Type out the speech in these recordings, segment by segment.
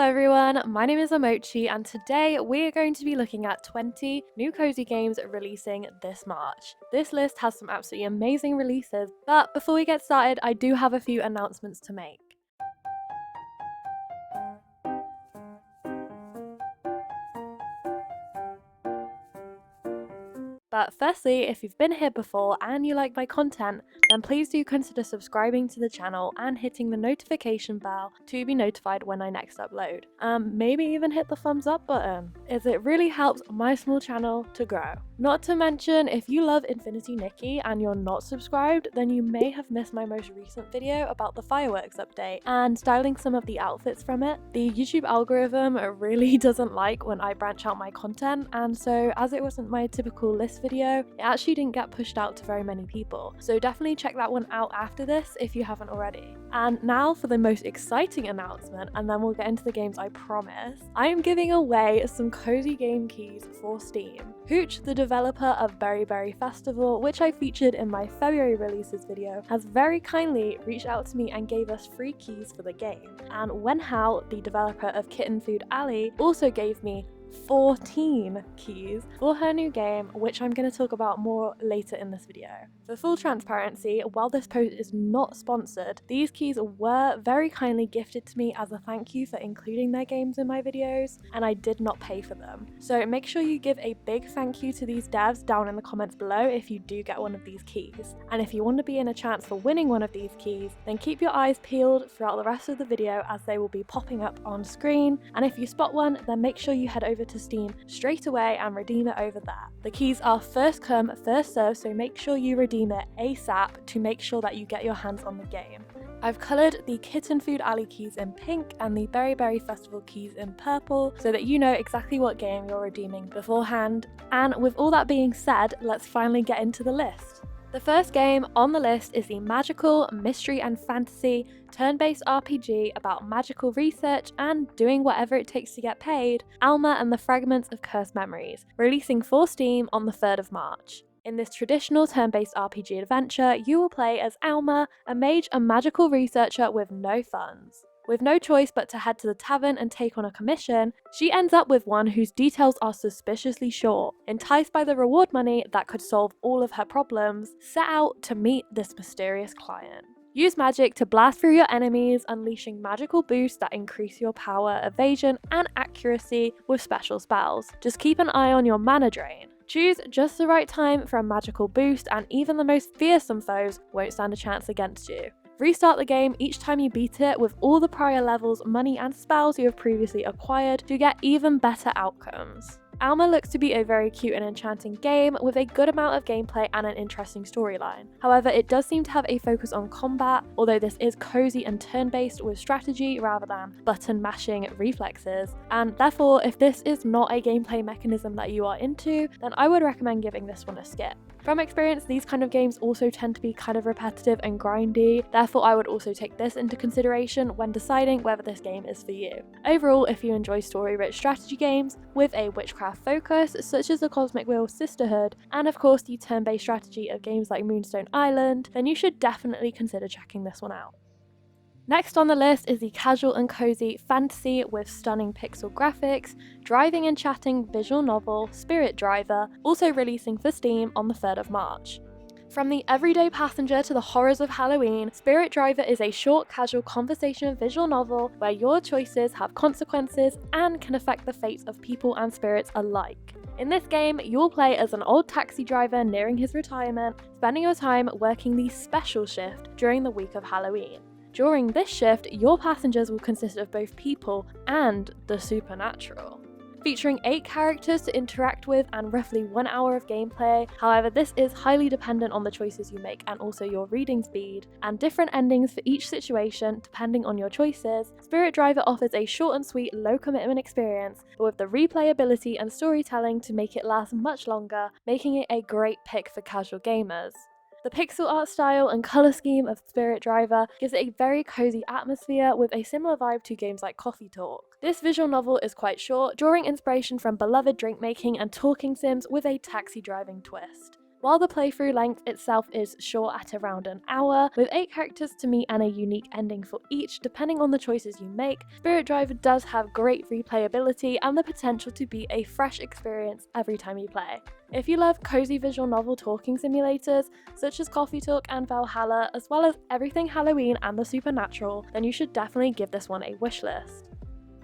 everyone, my name is Emochii and today we are going to be looking at 20 new cozy games releasing this March. This list has some absolutely amazing releases, but before we get started I do have a few announcements to make. But firstly, if you've been here before and you like my content, then please do consider subscribing to the channel and hitting the notification bell to be notified when I next upload. Maybe even hit the thumbs up button, as it really helps my small channel to grow. Not to mention, if you love Infinity Nikki and you're not subscribed, then you may have missed my most recent video about the fireworks update and styling some of the outfits from it. The YouTube algorithm really doesn't like when I branch out my content, and so as it wasn't my typical list video, it actually didn't get pushed out to very many people. So definitely check that one out after this if you haven't already. And now for the most exciting announcement, and then we'll get into the games, I promise. I am giving away some cozy game keys for Steam. Hooch, the developer of Berry Festival, which I featured in my February releases video, has very kindly reached out to me and gave us free keys for the game. And wenhuo, the developer of Kitten Food Alley, also gave me 14 keys for her new game, which I'm going to talk about more later in this video. For full transparency, while this post is not sponsored, these keys were very kindly gifted to me as a thank you for including their games in my videos, and I did not pay for them. So make sure you give a big thank you to these devs down in the comments below if you do get one of these keys. And if you want to be in a chance for winning one of these keys, then keep your eyes peeled throughout the rest of the video as they will be popping up on screen, and if you spot one, then make sure you head over to Steam straight away and redeem it over there. The keys are first come, first serve, so make sure you redeem it ASAP to make sure that you get your hands on the game. I've coloured the Kitten Food Alley keys in pink and the Berry Festival keys in purple so that you know exactly what game you're redeeming beforehand. And with all that being said, let's finally get into the list. The first game on the list is the magical, mystery and fantasy turn-based RPG about magical research and doing whatever it takes to get paid, Alma and the Fragments of Cursed Memories, releasing for Steam on the 3rd of March. In this traditional turn-based RPG adventure, you will play as Alma, a mage and magical researcher with no funds. With no choice but to head to the tavern and take on a commission, she ends up with one whose details are suspiciously short. Enticed by the reward money that could solve all of her problems, set out to meet this mysterious client. Use magic to blast through your enemies, unleashing magical boosts that increase your power, evasion, and accuracy with special spells. Just keep an eye on your mana drain. Choose just the right time for a magical boost, and even the most fearsome foes won't stand a chance against you. Restart the game each time you beat it with all the prior levels, money and spells you have previously acquired to get even better outcomes. Alma looks to be a very cute and enchanting game with a good amount of gameplay and an interesting storyline. However, it does seem to have a focus on combat, although this is cozy and turn-based with strategy rather than button mashing reflexes, and therefore if this is not a gameplay mechanism that you are into, then I would recommend giving this one a skip. From experience, these kind of games also tend to be kind of repetitive and grindy, therefore I would also take this into consideration when deciding whether this game is for you. Overall, if you enjoy story-rich strategy games with a witchcraft focus, such as the Cosmic Wheel Sisterhood, and of course the turn-based strategy of games like Moonstone Island, then you should definitely consider checking this one out. Next on the list is the casual and cozy fantasy with stunning pixel graphics, driving and chatting visual novel Spirit Driver, also releasing for Steam on the 3rd of March. From the everyday passenger to the horrors of Halloween, Spirit Driver is a short, casual conversation visual novel where your choices have consequences and can affect the fates of people and spirits alike. In this game, you'll play as an old taxi driver nearing his retirement, spending your time working the special shift during the week of Halloween. During this shift, your passengers will consist of both people and the supernatural. Featuring 8 characters to interact with and roughly 1 hour of gameplay, however this is highly dependent on the choices you make and also your reading speed, and different endings for each situation depending on your choices, Spirit Driver offers a short and sweet low commitment experience, but with the replayability and storytelling to make it last much longer, making it a great pick for casual gamers. The pixel art style and colour scheme of Spirit Driver gives it a very cozy atmosphere with a similar vibe to games like Coffee Talk. This visual novel is quite short, drawing inspiration from beloved drink making and talking sims with a taxi driving twist. While the playthrough length itself is short at around an hour, with 8 characters to meet and a unique ending for each depending on the choices you make, Spirit Driver does have great replayability and the potential to be a fresh experience every time you play. If you love cozy visual novel talking simulators, such as Coffee Talk and Valhalla, as well as everything Halloween and the supernatural, then you should definitely give this one a wishlist.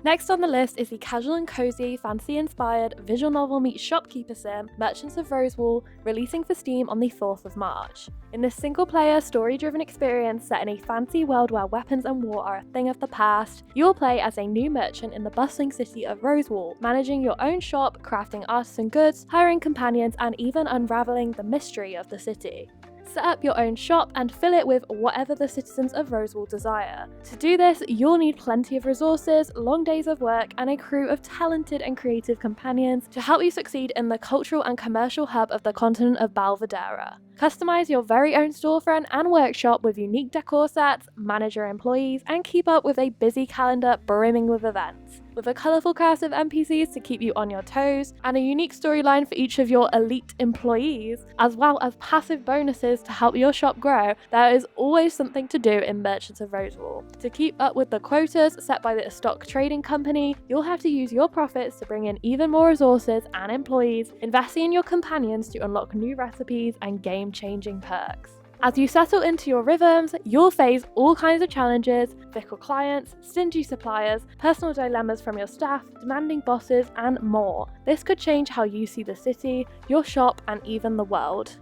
Next on the list is the casual and cozy, fantasy-inspired visual novel meets shopkeeper sim, Merchants of Rosewall, releasing for Steam on the 4th of March. In this single-player, story-driven experience set in a fancy world where weapons and war are a thing of the past, you will play as a new merchant in the bustling city of Rosewall, managing your own shop, crafting artisan goods, hiring companions, and even unraveling the mystery of the city. Set up your own shop and fill it with whatever the citizens of Rosewall desire. To do this, you'll need plenty of resources, long days of work, and a crew of talented and creative companions to help you succeed in the cultural and commercial hub of the continent of Balvadera. Customize your very own storefront and workshop with unique decor sets, manage your employees, and keep up with a busy calendar brimming with events. With a colourful cast of NPCs to keep you on your toes, and a unique storyline for each of your elite employees, as well as passive bonuses to help your shop grow, there is always something to do in Merchants of Rosewall. To keep up with the quotas set by the stock trading company, you'll have to use your profits to bring in even more resources and employees, investing in your companions to unlock new recipes and game-changing perks. As you settle into your rhythms, you'll face all kinds of challenges, fickle clients, stingy suppliers, personal dilemmas from your staff, demanding bosses, and more. This could change how you see the city, your shop, and even the world.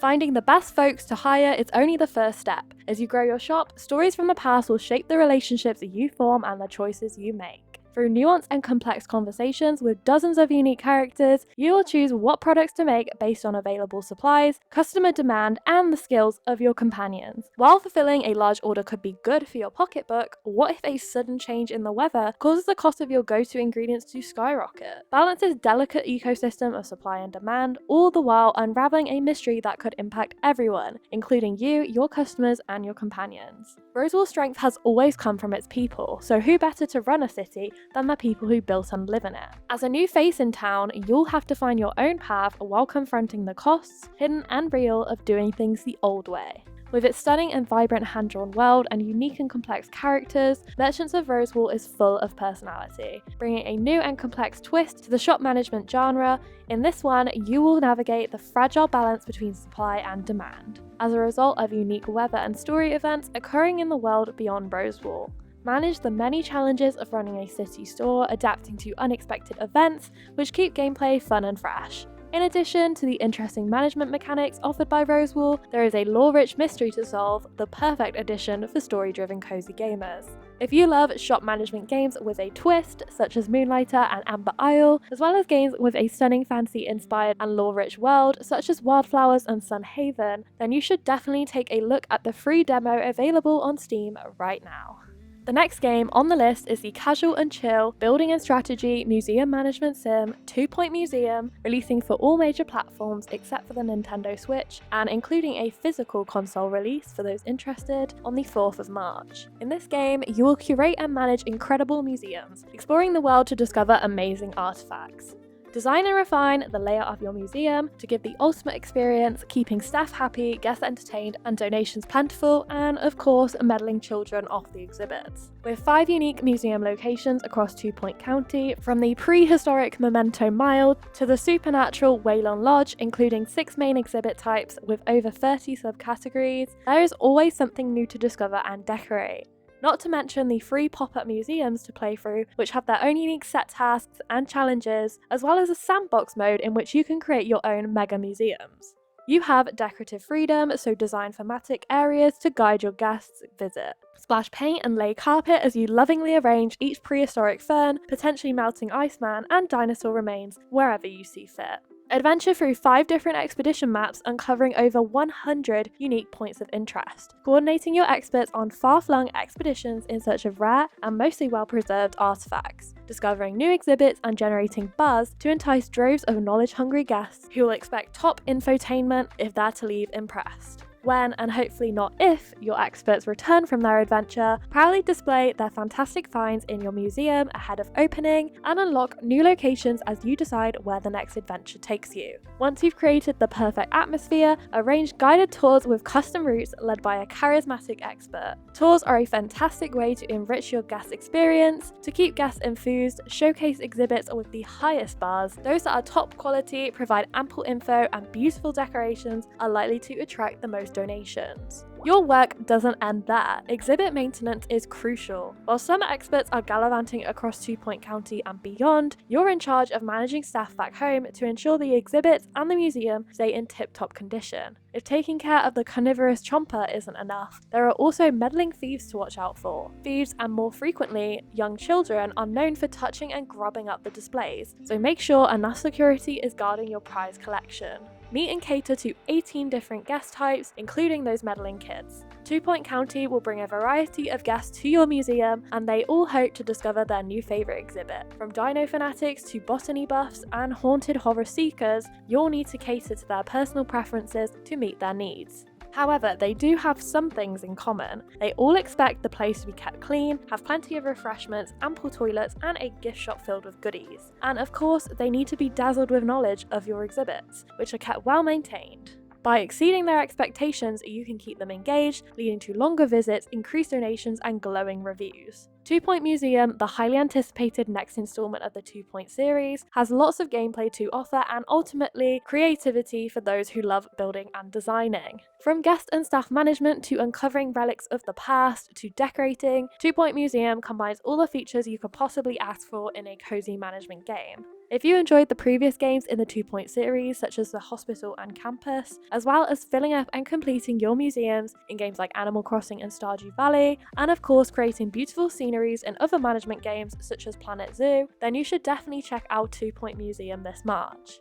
Finding the best folks to hire is only the first step. As you grow your shop, stories from the past will shape the relationships you form and the choices you make. Through nuanced and complex conversations with dozens of unique characters, you will choose what products to make based on available supplies, customer demand, and the skills of your companions. While fulfilling a large order could be good for your pocketbook, what if a sudden change in the weather causes the cost of your go-to ingredients to skyrocket? Balance this delicate ecosystem of supply and demand, all the while unraveling a mystery that could impact everyone, including you, your customers, and your companions. Rosewall's strength has always come from its people, so who better to run a city than the people who built and live in it? As a new face in town, you'll have to find your own path while confronting the costs, hidden and real, of doing things the old way. With its stunning and vibrant hand-drawn world and unique and complex characters, Merchants of Rosewall is full of personality, bringing a new and complex twist to the shop management genre. In this one, you will navigate the fragile balance between supply and demand, as a result of unique weather and story events occurring in the world beyond Rosewall. Manage the many challenges of running a city store, adapting to unexpected events, which keep gameplay fun and fresh. In addition to the interesting management mechanics offered by Rosewall, there is a lore-rich mystery to solve, the perfect addition for story-driven cozy gamers. If you love shop management games with a twist, such as Moonlighter and Amber Isle, as well as games with a stunning fantasy-inspired and lore-rich world, such as Wildflowers and Sun Haven, then you should definitely take a look at the free demo available on Steam right now. The next game on the list is the casual and chill building and strategy museum management sim 2 Point Museum, releasing for all major platforms except for the Nintendo Switch, and including a physical console release for those interested on the 4th of March. In this game, you will curate and manage incredible museums, exploring the world to discover amazing artifacts. Design and refine the layout of your museum to give the ultimate experience, keeping staff happy, guests entertained, and donations plentiful, and of course, meddling children off the exhibits. With 5 unique museum locations across 2 Point County, from the prehistoric Memento Mile to the supernatural Waylon Lodge, including 6 main exhibit types with over 30 subcategories, there is always something new to discover and decorate. Not to mention the free pop-up museums to play through, which have their own unique set tasks and challenges, as well as a sandbox mode in which you can create your own mega museums. You have decorative freedom, so design thematic areas to guide your guests' visit. Splash paint and lay carpet as you lovingly arrange each prehistoric fern, potentially melting Iceman, and dinosaur remains wherever you see fit. Adventure through 5 different expedition maps uncovering over 100 unique points of interest, coordinating your experts on far-flung expeditions in search of rare and mostly well-preserved artifacts, discovering new exhibits and generating buzz to entice droves of knowledge-hungry guests who will expect top infotainment if they're to leave impressed. When, and hopefully not if, your experts return from their adventure, proudly display their fantastic finds in your museum ahead of opening and unlock new locations as you decide where the next adventure takes you. Once you've created the perfect atmosphere, arrange guided tours with custom routes led by a charismatic expert. Tours are a fantastic way to enrich your guest experience, to keep guests enthused, showcase exhibits with the highest bars. Those that are top quality, provide ample info, and beautiful decorations are likely to attract the most donations. Your work doesn't end there. Exhibit maintenance is crucial. While some experts are gallivanting across 2 Point County and beyond, you're in charge of managing staff back home to ensure the exhibits and the museum stay in tip-top condition. If taking care of the carnivorous chomper isn't enough, there are also meddling thieves to watch out for. Thieves, and more frequently, young children, are known for touching and grubbing up the displays, so make sure enough security is guarding your prize collection. Meet and cater to 18 different guest types, including those meddling kids. 2 Point County will bring a variety of guests to your museum, and they all hope to discover their new favourite exhibit. From dino fanatics to botany buffs and haunted horror seekers, you'll need to cater to their personal preferences to meet their needs. However, they do have some things in common. They all expect the place to be kept clean, have plenty of refreshments, ample toilets, and a gift shop filled with goodies. And of course, they need to be dazzled with knowledge of your exhibits, which are kept well maintained. By exceeding their expectations, you can keep them engaged, leading to longer visits, increased donations, and glowing reviews. 2 Point Museum, the highly anticipated next installment of the 2 Point series, has lots of gameplay to offer and ultimately creativity for those who love building and designing. From guest and staff management to uncovering relics of the past to decorating, 2 Point Museum combines all the features you could possibly ask for in a cozy management game. If you enjoyed the previous games in the 2 Point series, such as the Hospital and Campus, as well as filling up and completing your museums in games like Animal Crossing and Stardew Valley, and of course creating beautiful sceneries in other management games such as Planet Zoo, then you should definitely check out 2 Point Museum this March.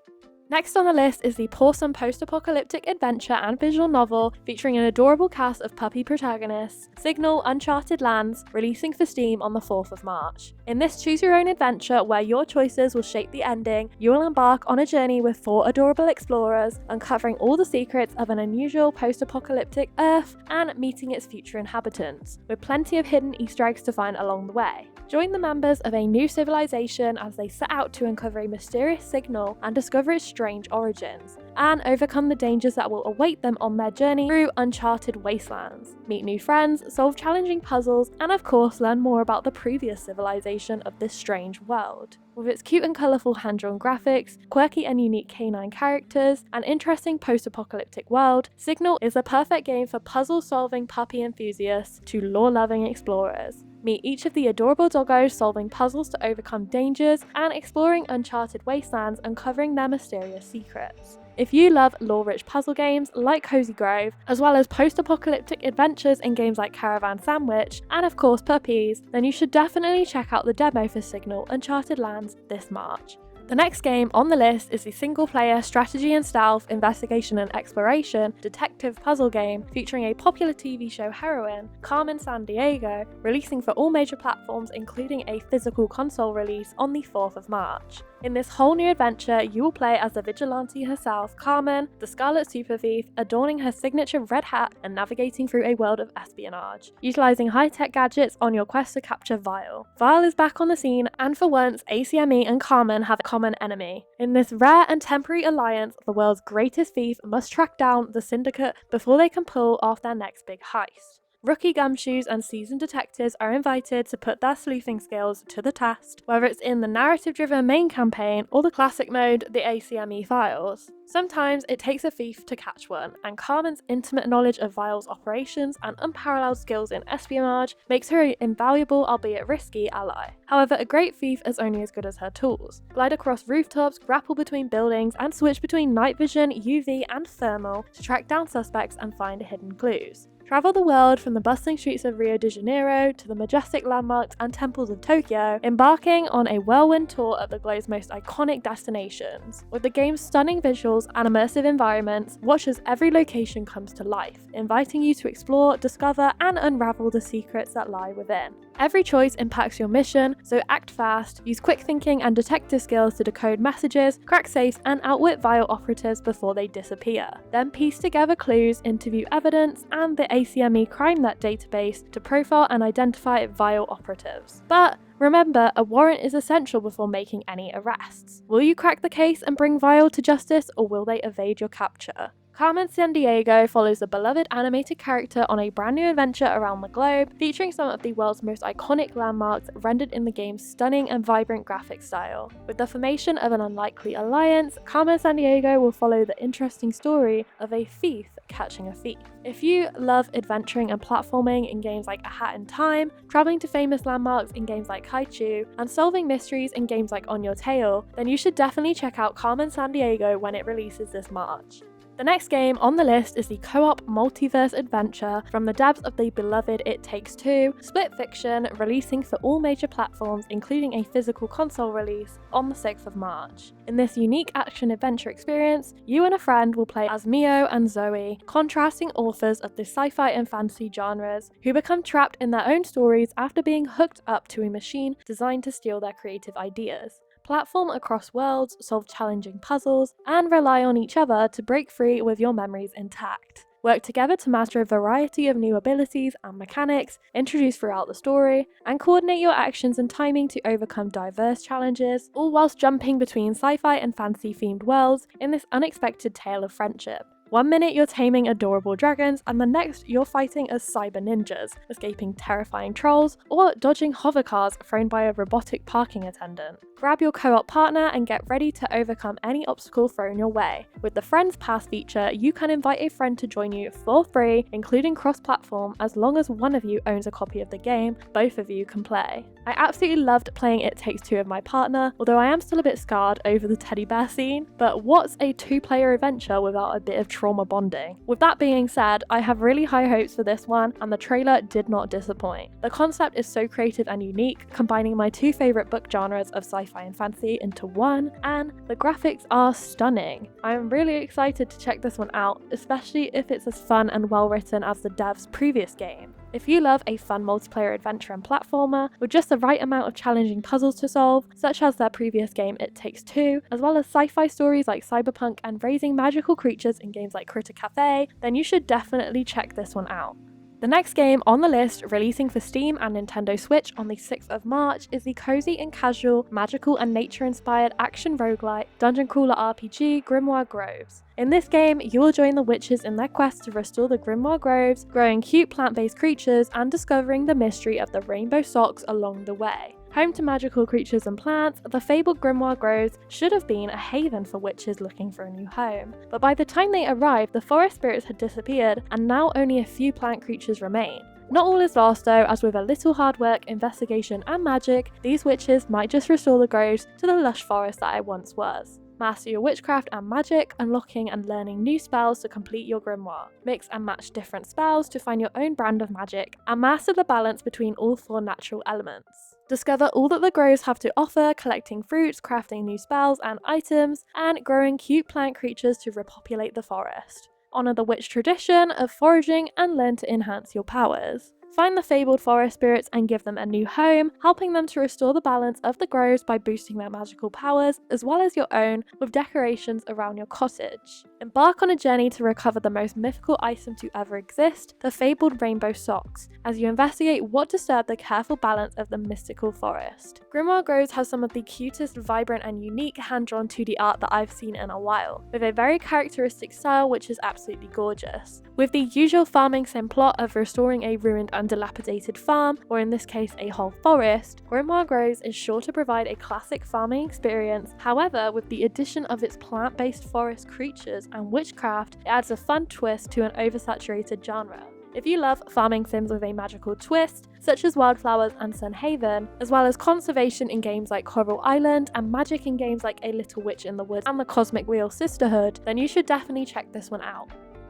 Next on the list is the Pawsome post-apocalyptic adventure and visual novel featuring an adorable cast of puppy protagonists, Signal Uncharted Lands, releasing for Steam on the 4th of March. In this choose-your-own adventure where your choices will shape the ending, you will embark on a journey with 4 adorable explorers, uncovering all the secrets of an unusual post-apocalyptic Earth and meeting its future inhabitants, with plenty of hidden Easter eggs to find along the way. Join the members of a new civilization as they set out to uncover a mysterious signal and discover its strange origins, and overcome the dangers that will await them on their journey through uncharted wastelands. Meet new friends, solve challenging puzzles, and of course learn more about the previous civilization of this strange world. With its cute and colourful hand-drawn graphics, quirky and unique canine characters, and interesting post-apocalyptic world, Signal is a perfect game for puzzle-solving puppy enthusiasts to lore-loving explorers. Meet each of the adorable doggos solving puzzles to overcome dangers and exploring uncharted wastelands, uncovering their mysterious secrets. If you love lore-rich puzzle games like Cozy Grove, as well as post-apocalyptic adventures in games like Caravan Sandwich, and of course puppies, then you should definitely check out the demo for Signal Uncharted Lands this March. The next game on the list is the single-player strategy and stealth, investigation and exploration, detective puzzle game featuring a popular TV show heroine, Carmen Sandiego, releasing for all major platforms including a physical console release on the 4th of March. In this whole new adventure, you will play as the vigilante herself, Carmen, the Scarlet Super Thief, adorning her signature red hat and navigating through a world of espionage, utilising high-tech gadgets on your quest to capture Vile. Vile is back on the scene, and for once, ACME and Carmen have a common enemy. In this rare and temporary alliance, the world's greatest thief must track down the syndicate before they can pull off their next big heist. Rookie gumshoes and seasoned detectives are invited to put their sleuthing skills to the test, whether it's in the narrative-driven main campaign or the classic mode, the ACME Files. Sometimes it takes a thief to catch one, and Carmen's intimate knowledge of Vile's operations and unparalleled skills in espionage makes her an invaluable, albeit risky, ally. However, a great thief is only as good as her tools. Glide across rooftops, grapple between buildings, and switch between night vision, UV, and thermal to track down suspects and find hidden clues. Travel the world from the bustling streets of Rio de Janeiro to the majestic landmarks and temples of Tokyo, embarking on a whirlwind tour of the globe's most iconic destinations. With the game's stunning visuals and immersive environments, watch as every location comes to life, inviting you to explore, discover, and unravel the secrets that lie within. Every choice impacts your mission, so act fast, use quick thinking and detective skills to decode messages, crack safes, and outwit vile operatives before they disappear. Then piece together clues, interview evidence, and the ACME CrimeNet database to profile and identify vile operatives. But remember, a warrant is essential before making any arrests. Will you crack the case and bring Vile to justice, or will they evade your capture? Carmen Sandiego follows the beloved animated character on a brand new adventure around the globe, featuring some of the world's most iconic landmarks rendered in the game's stunning and vibrant graphic style. With the formation of an unlikely alliance, Carmen Sandiego will follow the interesting story of a thief catching a thief. If you love adventuring and platforming in games like A Hat in Time, traveling to famous landmarks in games like Haichu, and solving mysteries in games like On Your Tail, then you should definitely check out Carmen Sandiego when it releases this March. The next game on the list is the co-op multiverse adventure from the devs of the beloved It Takes Two, Split Fiction, releasing for all major platforms including a physical console release on the 6th of March. In this unique action-adventure experience, you and a friend will play as Mio and Zoe, contrasting authors of the sci-fi and fantasy genres, who become trapped in their own stories after being hooked up to a machine designed to steal their creative ideas. Platform across worlds, solve challenging puzzles, and rely on each other to break free with your memories intact. Work together to master a variety of new abilities and mechanics introduced throughout the story, and coordinate your actions and timing to overcome diverse challenges, all whilst jumping between sci-fi and fantasy-themed worlds in this unexpected tale of friendship. One minute you're taming adorable dragons, and the next you're fighting as cyber ninjas, escaping terrifying trolls, or dodging hover cars thrown by a robotic parking attendant. Grab your co-op partner and get ready to overcome any obstacle thrown your way. With the Friends Pass feature, you can invite a friend to join you for free, including cross-platform, as long as one of you owns a copy of the game, both of you can play. I absolutely loved playing It Takes Two with my partner, although I am still a bit scarred over the teddy bear scene, but what's a two-player adventure without a bit of trauma bonding? With that being said, I have really high hopes for this one, and the trailer did not disappoint. The concept is so creative and unique, combining my two favourite book genres of sci-fi and fantasy into one, and the graphics are stunning. I am really excited to check this one out, especially if it's as fun and well written as the devs' previous game. If you love a fun multiplayer adventure and platformer with just the right amount of challenging puzzles to solve, such as their previous game It Takes Two, as well as sci-fi stories like Cyberpunk and raising magical creatures in games like Critter Cafe, then you should definitely check this one out. The next game on the list, releasing for Steam and Nintendo Switch on the 6th of March, is the cozy and casual, magical and nature-inspired action roguelite dungeon crawler RPG Grimoire Groves. In this game, you will join the witches in their quest to restore the Grimoire Groves, growing cute plant-based creatures and discovering the mystery of the rainbow socks along the way. Home to magical creatures and plants, the fabled Grimoire Groves should have been a haven for witches looking for a new home. But by the time they arrived, the forest spirits had disappeared, and now only a few plant creatures remain. Not all is lost though, as with a little hard work, investigation and magic, these witches might just restore the groves to the lush forest that it once was. Master your witchcraft and magic, unlocking and learning new spells to complete your grimoire. Mix and match different spells to find your own brand of magic, and master the balance between all four natural elements. Discover all that the groves have to offer, collecting fruits, crafting new spells and items, and growing cute plant creatures to repopulate the forest. Honour the witch tradition of foraging and learn to enhance your powers. Find the fabled forest spirits and give them a new home, helping them to restore the balance of the groves by boosting their magical powers, as well as your own, with decorations around your cottage. Embark on a journey to recover the most mythical item to ever exist, the fabled rainbow socks, as you investigate what disturbed the careful balance of the mystical forest. Grimoire Groves has some of the cutest, vibrant and unique hand-drawn 2D art that I've seen in a while, with a very characteristic style which is absolutely gorgeous. With the usual farming sim plot of restoring a ruined and dilapidated farm, or in this case a whole forest, Grimoire Groves is sure to provide a classic farming experience. However, with the addition of its plant-based forest creatures and witchcraft, it adds a fun twist to an oversaturated genre. If you love farming sims with a magical twist, such as Wildflowers and Sunhaven, as well as conservation in games like Coral Island and magic in games like A Little Witch in the Woods and the Cosmic Wheel Sisterhood, then you should definitely check this one out.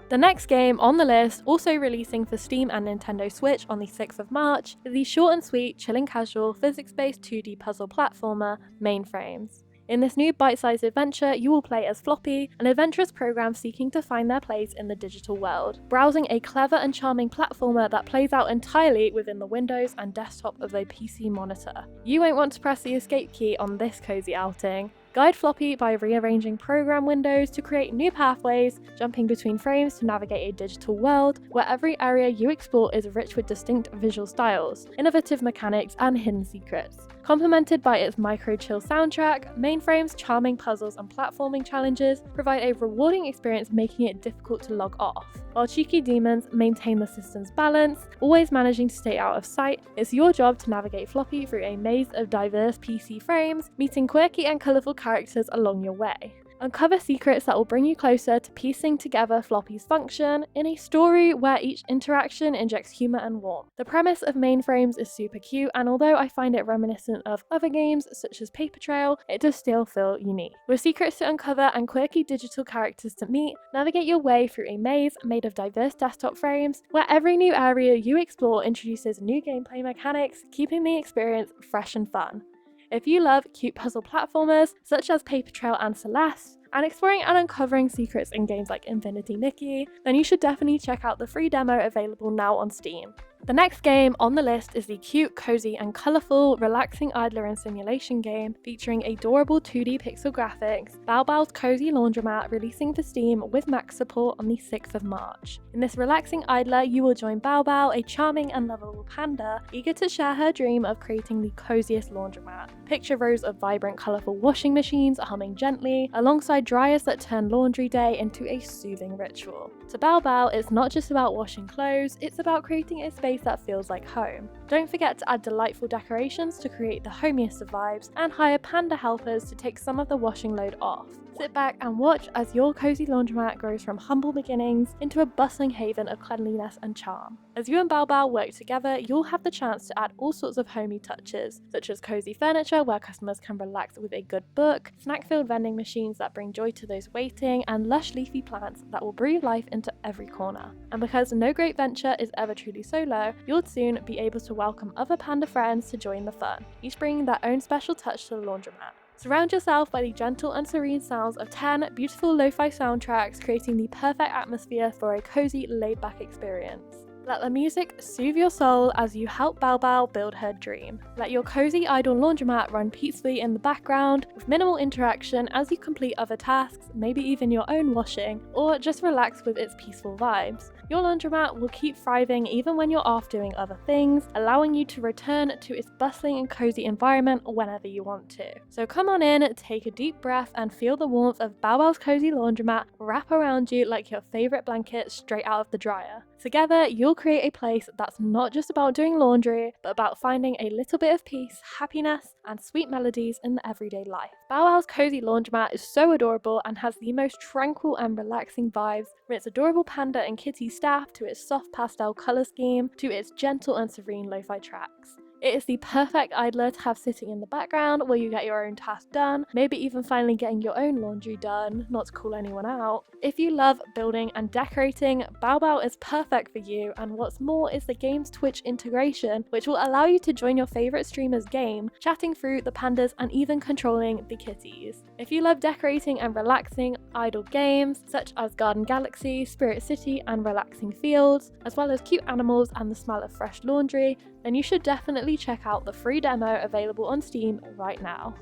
The next game on the list, also releasing for Steam and Nintendo Switch on the 6th of March, is the short and sweet, chill and casual, physics-based 2D puzzle platformer, Mainframes. In this new bite-sized adventure, you will play as Floppy, an adventurous program seeking to find their place in the digital world, browsing a clever and charming platformer that plays out entirely within the windows and desktop of a PC monitor. You won't want to press the escape key on this cozy outing. Guide Floppy by rearranging program windows to create new pathways, jumping between frames to navigate a digital world where every area you explore is rich with distinct visual styles, innovative mechanics, and hidden secrets. Complemented by its micro-chill soundtrack, Mainframe's charming puzzles and platforming challenges provide a rewarding experience, making it difficult to log off. While cheeky demons maintain the system's balance, always managing to stay out of sight, it's your job to navigate Floppy through a maze of diverse PC frames, meeting quirky and colourful characters along your way. Uncover secrets that will bring you closer to piecing together Floppy's function in a story where each interaction injects humour and warmth. The premise of Mainframes is super cute, and although I find it reminiscent of other games such as Paper Trail, it does still feel unique. With secrets to uncover and quirky digital characters to meet, navigate your way through a maze made of diverse desktop frames, where every new area you explore introduces new gameplay mechanics, keeping the experience fresh and fun. If you love cute puzzle platformers such as Paper Trail and Celeste, and exploring and uncovering secrets in games like Infinity Nikki, then you should definitely check out the free demo available now on Steam. The next game on the list is the cute, cozy, and colourful relaxing idler and simulation game featuring adorable 2D pixel graphics, Bao Bao's Cozy Laundromat, releasing for Steam with Mac support on the 6th of March. In this relaxing idler, you will join Bao Bao, a charming and lovable panda, eager to share her dream of creating the coziest laundromat. Picture rows of vibrant, colourful washing machines humming gently, alongside dryers that turn laundry day into a soothing ritual. To Bao Bao, it's not just about washing clothes, it's about creating a space that feels like home. Don't forget to add delightful decorations to create the homiest of vibes, and hire panda helpers to take some of the washing load off. Sit back and watch as your cozy laundromat grows from humble beginnings into a bustling haven of cleanliness and charm. As you and Bao Bao work together, you'll have the chance to add all sorts of homey touches, such as cozy furniture where customers can relax with a good book, snack-filled vending machines that bring joy to those waiting, and lush leafy plants that will breathe life into every corner. And because no great venture is ever truly solo, you'll soon be able to welcome other panda friends to join the fun, each bringing their own special touch to the laundromat. Surround yourself by the gentle and serene sounds of 10 beautiful lo-fi soundtracks, creating the perfect atmosphere for a cozy, laid-back experience. Let the music soothe your soul as you help Bao Bao build her dream. Let your cozy idle laundromat run peacefully in the background with minimal interaction as you complete other tasks, maybe even your own washing, or just relax with its peaceful vibes. Your laundromat will keep thriving even when you're off doing other things, allowing you to return to its bustling and cozy environment whenever you want to. So come on in, take a deep breath, and feel the warmth of Bao Bao's cozy laundromat wrap around you like your favourite blanket straight out of the dryer. Together, you'll create a place that's not just about doing laundry, but about finding a little bit of peace, happiness, and sweet melodies in the everyday life. Bao Bao's cozy laundromat is so adorable and has the most tranquil and relaxing vibes, from its adorable panda and kitty staff to its soft pastel colour scheme to its gentle and serene lo-fi tracks. It is the perfect idler to have sitting in the background where you get your own task done, maybe even finally getting your own laundry done, not to call anyone out. If you love building and decorating, Bao Bao is perfect for you, and what's more is the game's Twitch integration, which will allow you to join your favourite streamer's game, chatting through the pandas and even controlling the kitties. If you love decorating and relaxing idle games such as Garden Galaxy, Spirit City and Relaxing Fields, as well as cute animals and the smell of fresh laundry, then you should definitely check out the free demo available on Steam right now.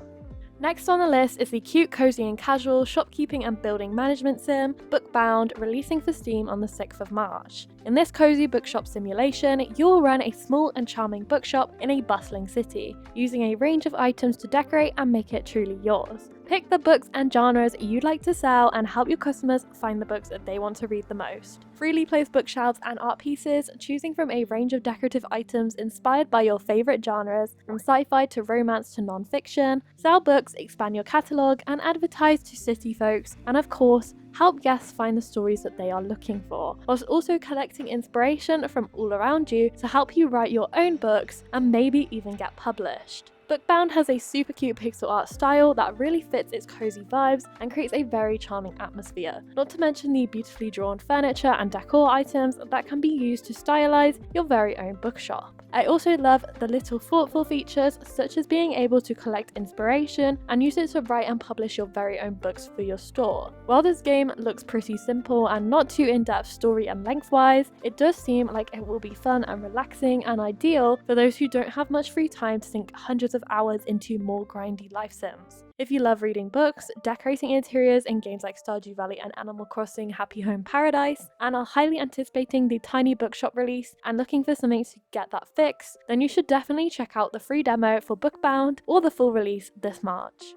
Next on the list is the cute, cozy and casual shopkeeping and building management sim, Bookbound, releasing for Steam on the 6th of March. In this cozy bookshop simulation, you'll run a small and charming bookshop in a bustling city, using a range of items to decorate and make it truly yours. Pick the books and genres you'd like to sell and help your customers find the books that they want to read the most. Freely place bookshelves and art pieces, choosing from a range of decorative items inspired by your favourite genres, from sci-fi to romance to non-fiction. Sell books, expand your catalogue, and advertise to city folks, and of course, help guests find the stories that they are looking for, whilst also collecting inspiration from all around you to help you write your own books and maybe even get published. Bookbound has a super cute pixel art style that really fits its cozy vibes and creates a very charming atmosphere, not to mention the beautifully drawn furniture and decor items that can be used to stylize your very own bookshop. I also love the little thoughtful features such as being able to collect inspiration and use it to write and publish your very own books for your store. While this game looks pretty simple and not too in-depth story and lengthwise, it does seem like it will be fun and relaxing and ideal for those who don't have much free time to sink hundreds of hours into more grindy life sims. If you love reading books, decorating interiors in games like Stardew Valley and Animal Crossing Happy Home Paradise, and are highly anticipating the tiny bookshop release and looking for something to get that fix, then you should definitely check out the free demo for Bookbound or the full release this March.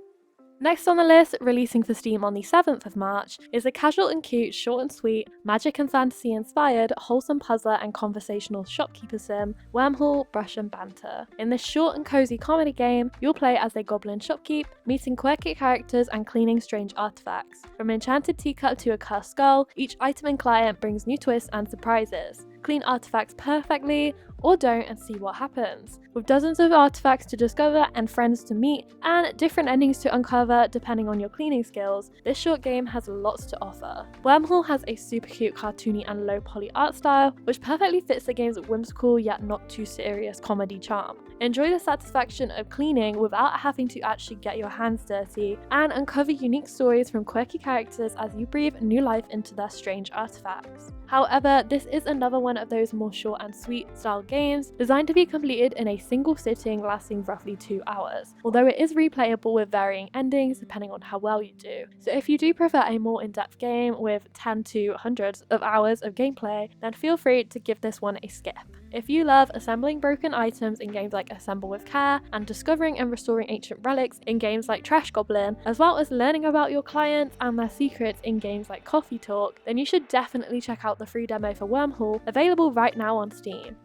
Next on the list, releasing for Steam on the 7th of March, is a casual and cute, short and sweet, magic and fantasy inspired, wholesome puzzler and conversational shopkeeper sim, Wyrmhall Brush and Banter. In this short and cozy comedy game, you'll play as a goblin shopkeep, meeting quirky characters and cleaning strange artifacts. From an enchanted teacup to a cursed skull, each item and client brings new twists and surprises. Clean artifacts perfectly, or don't and see what happens. With dozens of artifacts to discover and friends to meet, and different endings to uncover depending on your cleaning skills, this short game has lots to offer. Wyrmhall has a super cute cartoony and low poly art style, which perfectly fits the game's whimsical yet not too serious comedy charm. Enjoy the satisfaction of cleaning without having to actually get your hands dirty, and uncover unique stories from quirky characters as you breathe new life into their strange artifacts. However, this is another one of those more short and sweet style games designed to be completed in a single sitting lasting roughly 2 hours, although it is replayable with varying endings depending on how well you do. So if you do prefer a more in-depth game with 10 to hundreds of hours of gameplay, then feel free to give this one a skip. If you love assembling broken items in games like Assemble with Care and discovering and restoring ancient relics in games like Trash Goblin, as well as learning about your clients and their secrets in games like Coffee Talk, then you should definitely check out the free demo for Wyrmhall, available right now on Steam.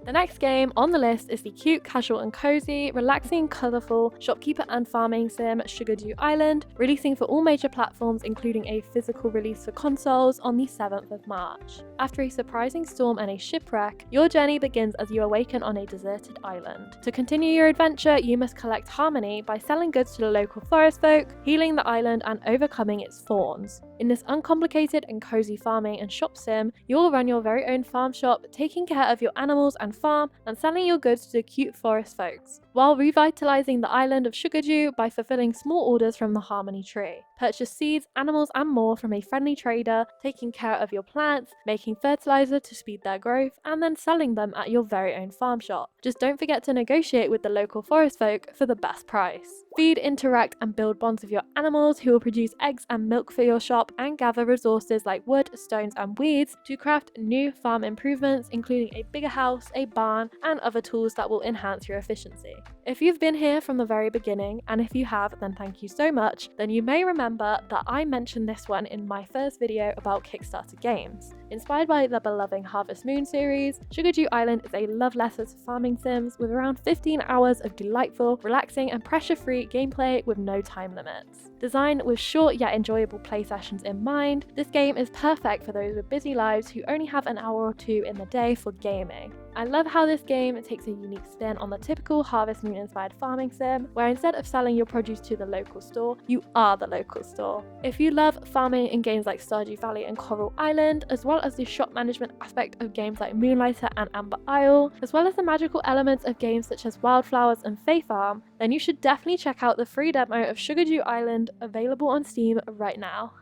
The next game on the list is the cute, casual and cozy, relaxing, colourful shopkeeper and farming sim Sugardew Island, releasing for all major platforms including a physical release for consoles on the 7th of March. After a surprising storm and a shipwreck, your journey begins as you awaken on a deserted island. To continue your adventure, you must collect harmony by selling goods to the local forest folk, healing the island and overcoming its thorns. In this uncomplicated and cozy farming and shop sim, you will run your very own farm shop, taking care of your animals and farm and selling your goods to the cute forest folks, while revitalizing the island of Sugardew by fulfilling small orders from the Harmony Tree. Purchase seeds, animals and more from a friendly trader, taking care of your plants, making fertilizer to speed their growth, and then selling them at your very own farm shop. Just don't forget to negotiate with the local forest folk for the best price. Feed, interact and build bonds with your animals who will produce eggs and milk for your shop, and gather resources like wood, stones and weeds to craft new farm improvements, including a bigger house, a barn and other tools that will enhance your efficiency. If you've been here from the very beginning, and if you have, then thank you so much, then you may remember that I mentioned this one in my first video about Kickstarter games. Inspired by the beloved Harvest Moon series, Sugardew Island is a love letter to farming sims with around 15 hours of delightful, relaxing and pressure-free gameplay with no time limits. Designed with short yet enjoyable play sessions in mind, this game is perfect for those with busy lives who only have an hour or two in the day for gaming. I love how this game takes a unique spin on the typical Harvest Moon inspired farming sim, where instead of selling your produce to the local store, you are the local store. If you love farming in games like Stardew Valley and Coral Island, as well as the shop management aspect of games like Moonlighter and Amber Isle, as well as the magical elements of games such as Wildflowers and Fae Farm, then you should definitely check out the free demo of Sugardew Island, available on Steam right now.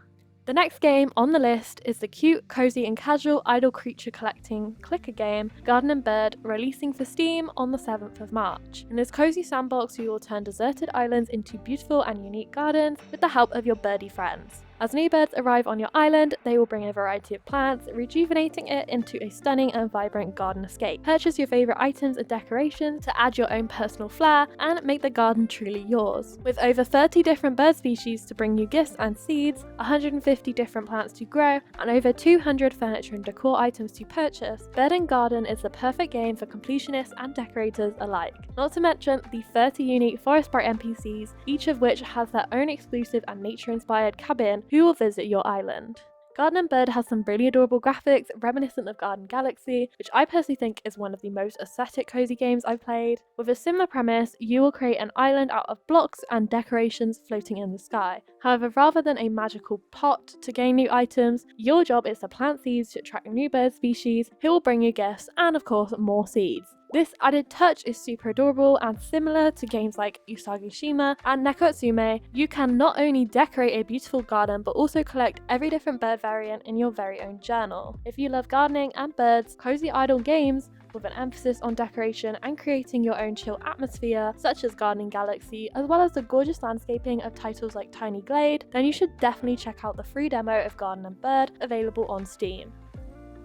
The next game on the list is the cute, cozy and casual idle creature collecting clicker game Garden&Bird, releasing for Steam on the 7th of March. In this cozy sandbox, you will turn deserted islands into beautiful and unique gardens with the help of your birdie friends. As new birds arrive on your island, they will bring a variety of plants, rejuvenating it into a stunning and vibrant garden escape. Purchase your favourite items and decorations to add your own personal flair and make the garden truly yours. With over 30 different bird species to bring you gifts and seeds, 150 different plants to grow, and over 200 furniture and decor items to purchase, Bird and Garden is the perfect game for completionists and decorators alike. Not to mention the 30 unique Forest Sprite NPCs, each of which has their own exclusive and nature-inspired cabin who will visit your island. Garden and Bird has some really adorable graphics reminiscent of Garden Galaxy, which I personally think is one of the most aesthetic cozy games I've played. With a similar premise, you will create an island out of blocks and decorations floating in the sky. However, rather than a magical pot to gain new items, your job is to plant seeds to attract new bird species who will bring you gifts and of course more seeds. This added touch is super adorable, and similar to games like Usagi-shima and Neko-Atsume, you can not only decorate a beautiful garden but also collect every different bird variant in your very own journal. If you love gardening and birds, cozy idle games with an emphasis on decoration and creating your own chill atmosphere such as Gardening Galaxy, as well as the gorgeous landscaping of titles like Tiny Glade, then you should definitely check out the free demo of Garden and Bird available on Steam.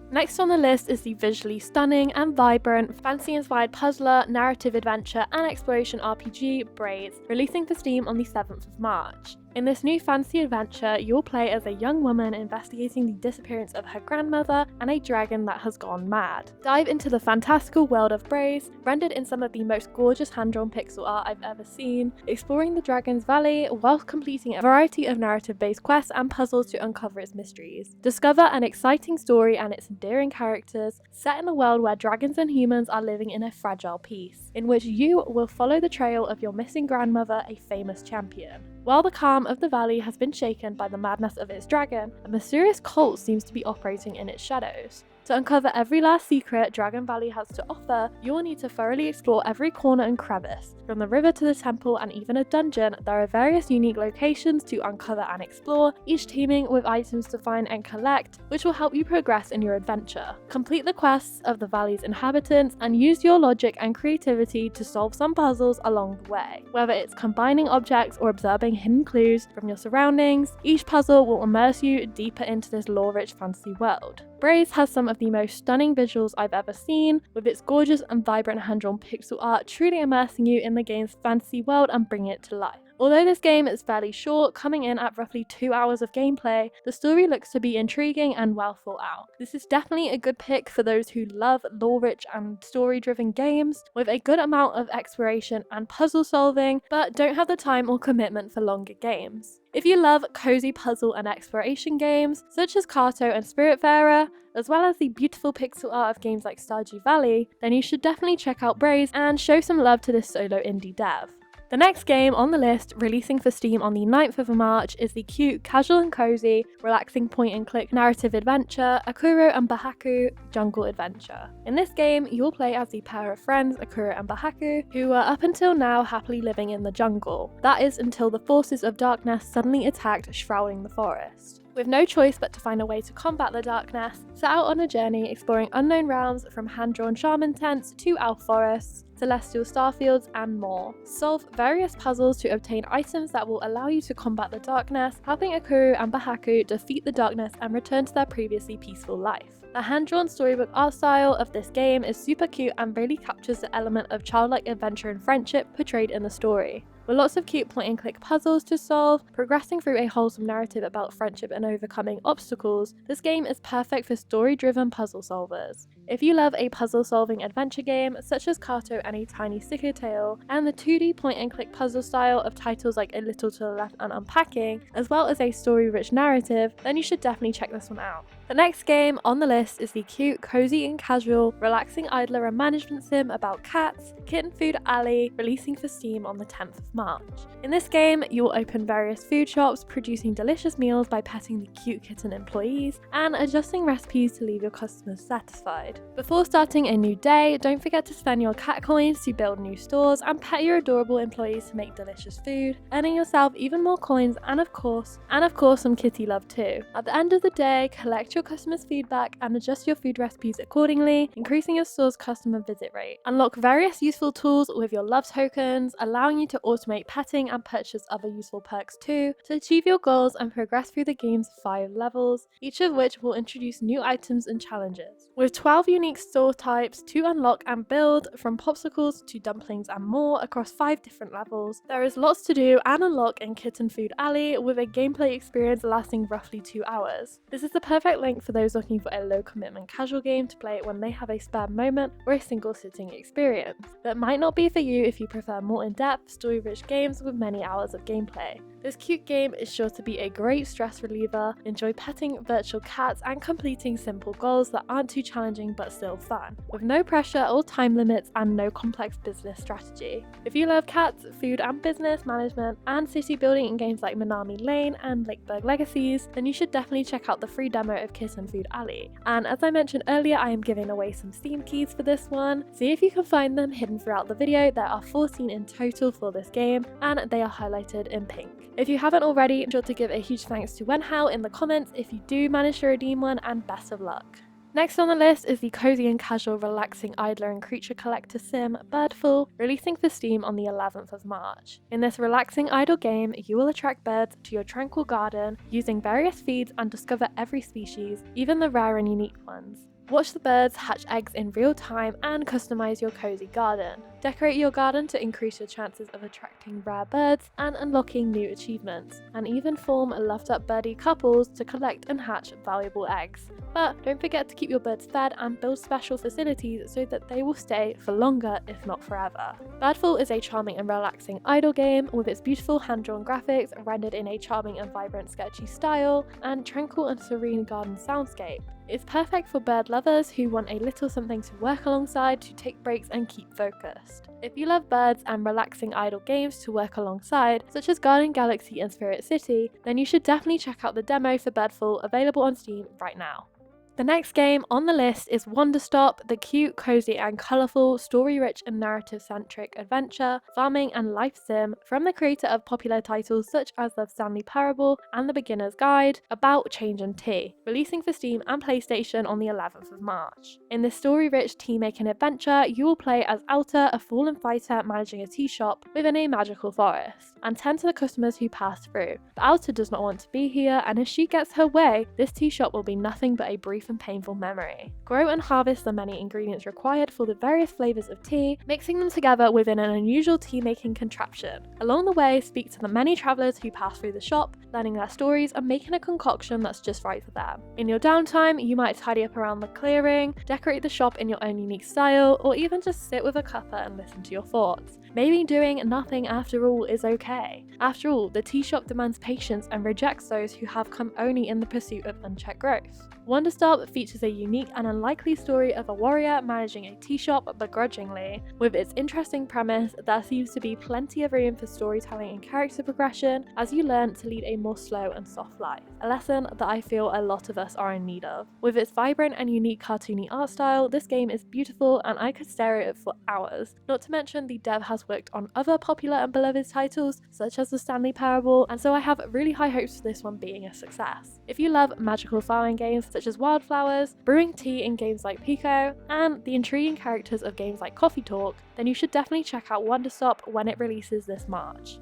Next on the list is the visually stunning and vibrant, fantasy-inspired puzzler, narrative adventure and exploration RPG Braise, releasing for Steam on the 7th of March. In this new fantasy adventure, you'll play as a young woman investigating the disappearance of her grandmother and a dragon that has gone mad. Dive into the fantastical world of Braise, rendered in some of the most gorgeous hand-drawn pixel art I've ever seen, exploring the Dragon's Valley while completing a variety of narrative-based quests and puzzles to uncover its mysteries. Discover an exciting story and its endearing characters, set in a world where dragons and humans are living in a fragile peace, in which you will follow the trail of your missing grandmother, a famous champion. While the calm of the valley has been shaken by the madness of its dragon, a mysterious cult seems to be operating in its shadows. To uncover every last secret Dragon Valley has to offer, you will need to thoroughly explore every corner and crevice. From the river to the temple and even a dungeon, there are various unique locations to uncover and explore, each teeming with items to find and collect, which will help you progress in your adventure. Complete the quests of the valley's inhabitants and use your logic and creativity to solve some puzzles along the way. Whether it's combining objects or observing hidden clues from your surroundings, each puzzle will immerse you deeper into this lore-rich fantasy world. Braise has some of the most stunning visuals I've ever seen, with its gorgeous and vibrant hand-drawn pixel art truly immersing you in the game's fantasy world and bringing it to life. Although this game is fairly short, coming in at roughly 2 hours of gameplay, the story looks to be intriguing and well thought out. This is definitely a good pick for those who love lore-rich and story-driven games, with a good amount of exploration and puzzle solving, but don't have the time or commitment for longer games. If you love cozy puzzle and exploration games, such as Kato and Spiritfarer, as well as the beautiful pixel art of games like Stardew Valley, then you should definitely check out Braise and show some love to this solo indie dev. The next game on the list, releasing for Steam on the 9th of March, is the cute, casual and cozy, relaxing point-and-click narrative adventure, Akuro and Bahaku Jungle Adventure. In this game, you'll play as the pair of friends, Akuro and Bahaku, who were up until now happily living in the jungle. That is until the forces of darkness suddenly attacked, shrouding the forest. With no choice but to find a way to combat the darkness, set out on a journey exploring unknown realms from hand-drawn shaman tents to elf forests, celestial starfields and more. Solve various puzzles to obtain items that will allow you to combat the darkness, helping Akuro and Bahaku defeat the darkness and return to their previously peaceful life. The hand-drawn storybook art style of this game is super cute and really captures the element of childlike adventure and friendship portrayed in the story. With lots of cute point-and-click puzzles to solve, progressing through a wholesome narrative about friendship and overcoming obstacles, this game is perfect for story-driven puzzle solvers. If you love a puzzle-solving adventure game, such as Kato and A Tiny Sticker Tale, and the 2D point-and-click puzzle style of titles like A Little to the Left and Unpacking, as well as a story-rich narrative, then you should definitely check this one out. The next game on the list is the cute, cozy and casual, relaxing idler and management sim about cats, Kitten Food Alley, releasing for Steam on the 10th of March. In this game, you will open various food shops, producing delicious meals by petting the cute kitten employees, and adjusting recipes to leave your customers satisfied. Before starting a new day, don't forget to spend your cat coins to build new stores and pet your adorable employees to make delicious food, earning yourself even more coins and of course some kitty love too. At the end of the day, collect your customers' feedback and adjust your food recipes accordingly, increasing your store's customer visit rate. Unlock various useful tools with your love tokens, allowing you to automate petting and purchase other useful perks too, to achieve your goals and progress through the game's 5 levels, each of which will introduce new items and challenges. With 12 12 unique store types to unlock and build, from popsicles to dumplings and more, across 5 different levels. There is lots to do and unlock in Kitten Food Alley, with a gameplay experience lasting roughly 2 hours. This is the perfect length for those looking for a low commitment casual game to play when they have a spare moment or a single sitting experience, but might not be for you if you prefer more in-depth, story-rich games with many hours of gameplay. This cute game is sure to be a great stress reliever. Enjoy petting virtual cats and completing simple goals that aren't too challenging but still fun, with no pressure or time limits and no complex business strategy. If you love cats, food and business management, and city building in games like Minami Lane and Lakeburg Legacies, then you should definitely check out the free demo of Kitten Food Alley. And as I mentioned earlier, I am giving away some Steam keys for this one. See if you can find them hidden throughout the video. There are 14 in total for this game, and they are highlighted in pink. If you haven't already, be sure to give a huge thanks to wenhuo in the comments if you do manage to redeem one, and best of luck. Next on the list is the cozy and casual relaxing idler and creature collector sim Birdfull, releasing for Steam on the 11th of March. In this relaxing idle game, you will attract birds to your tranquil garden using various feeds and discover every species, even the rare and unique ones. Watch the birds hatch eggs in real time and customize your cozy garden. Decorate your garden to increase your chances of attracting rare birds and unlocking new achievements, and even form loved-up birdie couples to collect and hatch valuable eggs. But don't forget to keep your birds fed and build special facilities so that they will stay for longer, if not forever. Birdfull is a charming and relaxing idle game with its beautiful hand-drawn graphics rendered in a charming and vibrant sketchy style and tranquil and serene garden soundscape. It's perfect for bird lovers who want a little something to work alongside to take breaks and keep focused. If you love birds and relaxing idle games to work alongside, such as Garden Galaxy and Spirit City, then you should definitely check out the demo for Birdfull, available on Steam right now. The next game on the list is Wanderstop, the cute, cozy and colourful, story-rich and narrative-centric adventure, farming and life sim from the creator of popular titles such as The Stanley Parable and The Beginner's Guide, about change and tea, releasing for Steam and PlayStation on the 11th of March. In this story-rich tea-making adventure, you will play as Alta, a fallen fighter managing a tea shop within a magical forest, and tend to the customers who pass through. But Alta does not want to be here, and if she gets her way, this tea shop will be nothing but a brief and painful memory. Grow and harvest the many ingredients required for the various flavours of tea, mixing them together within an unusual tea-making contraption. Along the way, speak to the many travellers who pass through the shop, learning their stories and making a concoction that's just right for them. In your downtime, you might tidy up around the clearing, decorate the shop in your own unique style, or even just sit with a cuppa and listen to your thoughts. Maybe doing nothing after all is okay. After all, the tea shop demands patience and rejects those who have come only in the pursuit of unchecked growth. Wanderstop features a unique and unlikely story of a warrior managing a tea shop begrudgingly. With its interesting premise, there seems to be plenty of room for storytelling and character progression as you learn to lead a more slow and soft life, a lesson that I feel a lot of us are in need of. With its vibrant and unique cartoony art style, this game is beautiful and I could stare at it for hours. Not to mention the dev has worked on other popular and beloved titles such as The Stanley Parable, and so I have really high hopes for this one being a success. If you love magical farming games such as Wildflowers, brewing tea in games like Pico, and the intriguing characters of games like Coffee Talk, then you should definitely check out Wanderstop when it releases this March.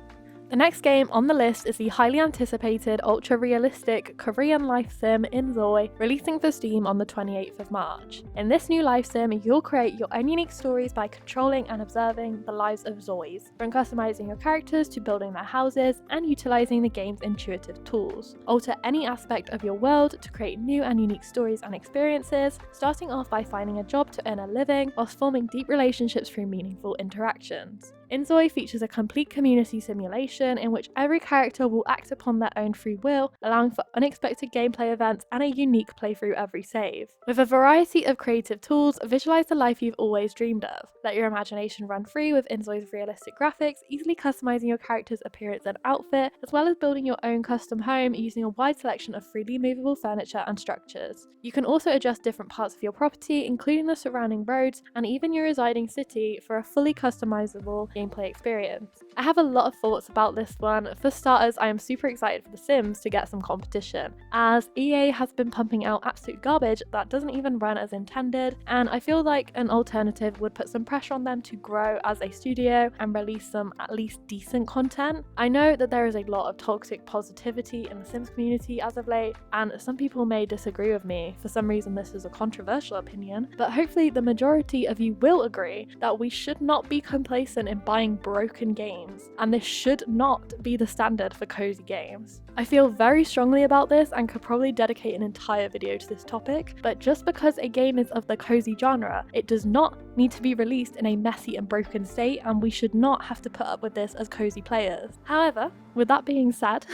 The next game on the list is the highly anticipated ultra-realistic Korean life sim inzoi, releasing for Steam on the 28th of March. In this new life sim, you'll create your own unique stories by controlling and observing the lives of zois, from customizing your characters to building their houses and utilizing the game's intuitive tools. Alter any aspect of your world to create new and unique stories and experiences, starting off by finding a job to earn a living, whilst forming deep relationships through meaningful interactions. inzoi features a complete community simulation in which every character will act upon their own free will, allowing for unexpected gameplay events and a unique playthrough every save. With a variety of creative tools, visualize the life you've always dreamed of. Let your imagination run free with inzoi's realistic graphics, easily customizing your character's appearance and outfit, as well as building your own custom home using a wide selection of freely movable furniture and structures. You can also adjust different parts of your property, including the surrounding roads and even your residing city, for a fully customizable gameplay experience. I have a lot of thoughts about this one. For starters, I am super excited for The Sims to get some competition, as EA has been pumping out absolute garbage that doesn't even run as intended, and I feel like an alternative would put some pressure on them to grow as a studio and release some at least decent content. I know that there is a lot of toxic positivity in the Sims community as of late, and some people may disagree with me. For some reason, this is a controversial opinion, but hopefully the majority of you will agree that we should not be complacent in buying broken games, and this should not be the standard for cozy games. I feel very strongly about this and could probably dedicate an entire video to this topic, but just because a game is of the cozy genre, it does not need to be released in a messy and broken state, and we should not have to put up with this as cozy players. However, with that being said,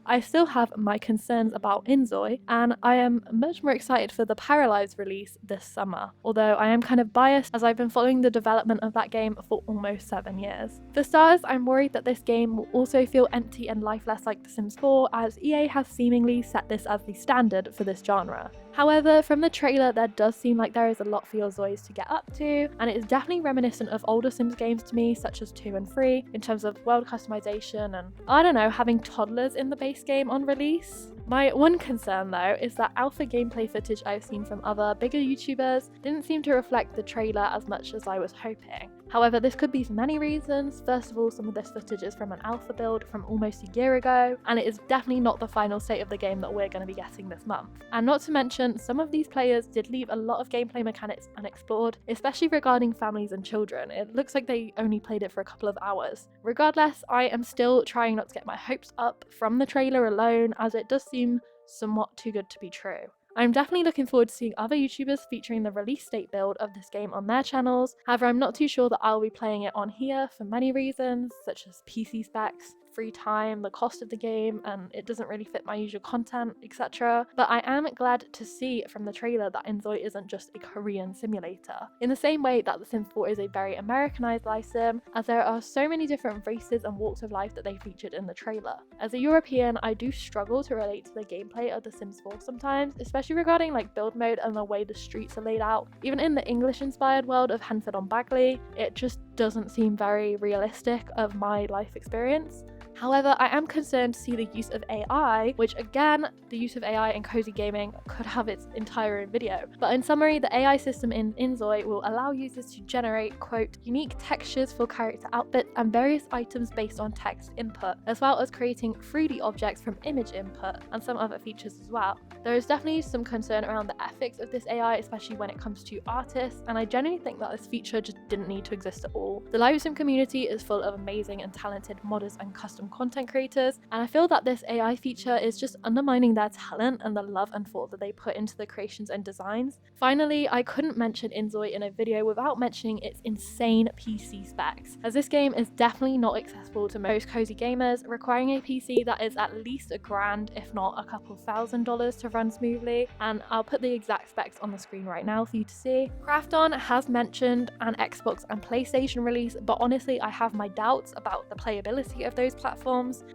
I still have my concerns about inzoi, and I am much more excited for the Paralyzed release this summer, although I am kind of biased as I've been following the development of that game for almost 7 years. For starters, I'm worried that this game will also feel empty and lifeless like The Sims 4, as EA has seemingly set this as the standard for this genre. However, from the trailer, there does seem like there is a lot for your zois to get up to, and it is definitely reminiscent of older Sims games to me, such as 2 and 3, in terms of world customization and, I don't know, having toddlers in the base game on release. My one concern though is that alpha gameplay footage I've seen from other bigger YouTubers didn't seem to reflect the trailer as much as I was hoping. However, this could be for many reasons. First of all, some of this footage is from an alpha build from almost a year ago, and it is definitely not the final state of the game that we're going to be getting this month. And not to mention, some of these players did leave a lot of gameplay mechanics unexplored, especially regarding families and children. It looks like they only played it for a couple of hours. Regardless, I am still trying not to get my hopes up from the trailer alone, as it does seem somewhat too good to be true. I'm definitely looking forward to seeing other YouTubers featuring the release date build of this game on their channels. However, I'm not too sure that I'll be playing it on here for many reasons, such as PC specs, free time, the cost of the game, and it doesn't really fit my usual content, etc. But I am glad to see from the trailer that inzoi isn't just a Korean simulator, in the same way that The Sims 4 is a very Americanized life sim, as there are so many different races and walks of life that they featured in the trailer. As a European, I do struggle to relate to the gameplay of The Sims 4 sometimes, especially regarding like build mode and the way the streets are laid out. Even in the English-inspired world of Hanford on Bagley, it just doesn't seem very realistic of my life experience. However, I am concerned to see the use of AI, which again, the use of AI in cozy gaming could have its entire own video. But in summary, the AI system in inzoi will allow users to generate, quote, unique textures for character outfits and various items based on text input, as well as creating 3D objects from image input and some other features as well. There is definitely some concern around the ethics of this AI, especially when it comes to artists, and I genuinely think that this feature just didn't need to exist at all. The live sim community is full of amazing and talented modders and custom content creators, and I feel that this AI feature is just undermining their talent and the love and thought that they put into the creations and designs. Finally, I couldn't mention inzoi in a video without mentioning its insane PC specs, as this game is definitely not accessible to most cozy gamers, requiring a PC that is at least $1,000 if not a couple $1,000 to run smoothly, and I'll put the exact specs on the screen right now for you to see. Krafton has mentioned an Xbox and PlayStation release, but honestly I have my doubts about the playability of those platforms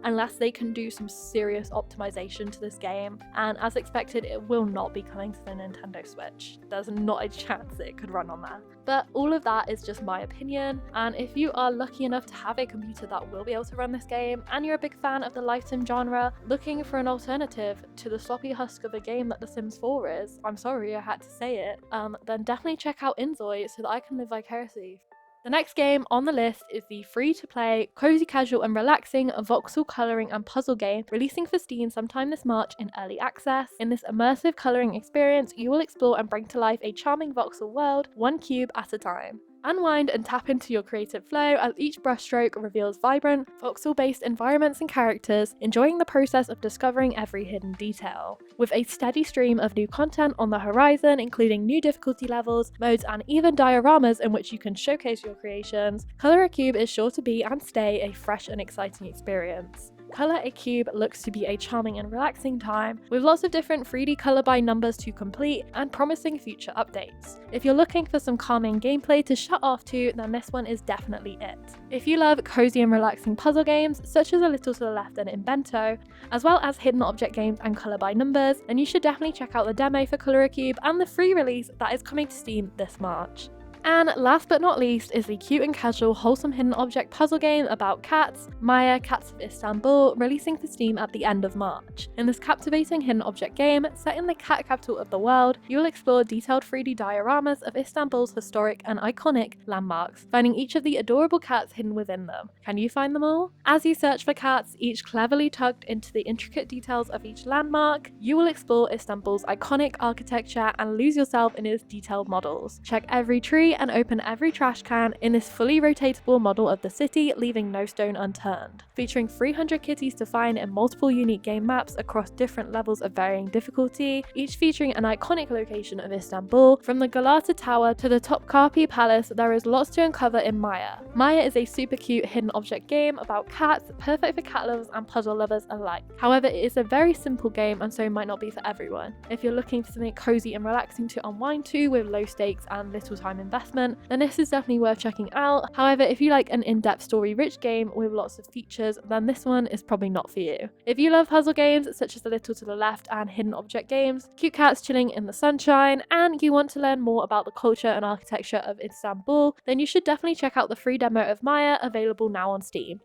unless they can do some serious optimization to this game, and as expected it will not be coming to the Nintendo Switch. There's not a chance that it could run on there. But all of that is just my opinion, and if you are lucky enough to have a computer that will be able to run this game, and you're a big fan of the life sim genre, looking for an alternative to the sloppy husk of a game that The Sims 4 is, I'm sorry I had to say it, then definitely check out inzoi so that I can live vicariously. The next game on the list is the free-to-play, cozy casual and relaxing voxel colouring and puzzle game releasing for Steam sometime this March in early access. In this immersive colouring experience, you will explore and bring to life a charming voxel world, one cube at a time. Unwind and tap into your creative flow as each brushstroke reveals vibrant, voxel-based environments and characters, enjoying the process of discovering every hidden detail. With a steady stream of new content on the horizon, including new difficulty levels, modes, and even dioramas in which you can showcase your creations, Color a Cube is sure to be and stay a fresh and exciting experience. Color a Cube looks to be a charming and relaxing time, with lots of different 3D color by numbers to complete and promising future updates. If you're looking for some calming gameplay to shut off to, then this one is definitely it. If you love cozy and relaxing puzzle games, such as A Little to the Left and Invento, as well as hidden object games and color by numbers, then you should definitely check out the demo for Color a Cube and the free release that is coming to Steam this March. And last but not least is the cute and casual wholesome hidden object puzzle game about cats, Maya Cats of Istanbul, releasing for Steam at the end of March. In this captivating hidden object game, set in the cat capital of the world, you will explore detailed 3D dioramas of Istanbul's historic and iconic landmarks, finding each of the adorable cats hidden within them. Can you find them all? As you search for cats, each cleverly tucked into the intricate details of each landmark, you will explore Istanbul's iconic architecture and lose yourself in its detailed models. Check every tree and open every trash can in this fully rotatable model of the city, leaving no stone unturned. Featuring 300 kitties to find in multiple unique game maps across different levels of varying difficulty, each featuring an iconic location of Istanbul. From the Galata Tower to the Topkapi Palace, there is lots to uncover in Maya. Maya is a super cute hidden object game about cats, perfect for cat lovers and puzzle lovers alike. However, it is a very simple game and so might not be for everyone. If you're looking for something cozy and relaxing to unwind to with low stakes and little time investment, then this is definitely worth checking out. However, if you like an in-depth story-rich game with lots of features, then this one is probably not for you. If you love puzzle games such as The Little to the Left and hidden object games, cute cats chilling in the sunshine, and you want to learn more about the culture and architecture of Istanbul, then you should definitely check out the free demo of Maya, available now on Steam.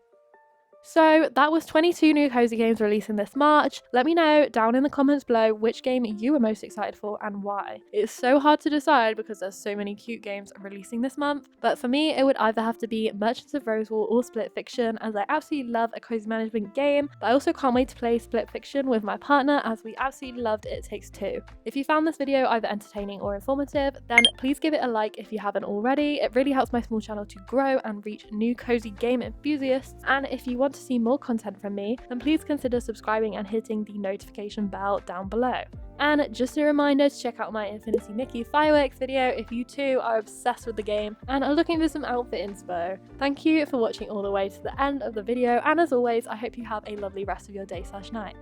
So that was 22 new cozy games releasing this March. Let me know down in the comments below which game you were most excited for and why. It's so hard to decide because there's so many cute games releasing this month, but for me it would either have to be Merchants of Rosewall or Split Fiction, as I absolutely love a cozy management game, but I also can't wait to play Split Fiction with my partner as we absolutely loved It Takes Two. If you found this video either entertaining or informative, then please give it a like if you haven't already. It really helps my small channel to grow and reach new cozy game enthusiasts, and if you want to see more content from me, then please consider subscribing and hitting the notification bell down below. And just a reminder to check out my Infinity Nikki fireworks video if you too are obsessed with the game and are looking for some outfit inspo. Thank you for watching all the way to the end of the video, and as always, I hope you have a lovely rest of your day/night.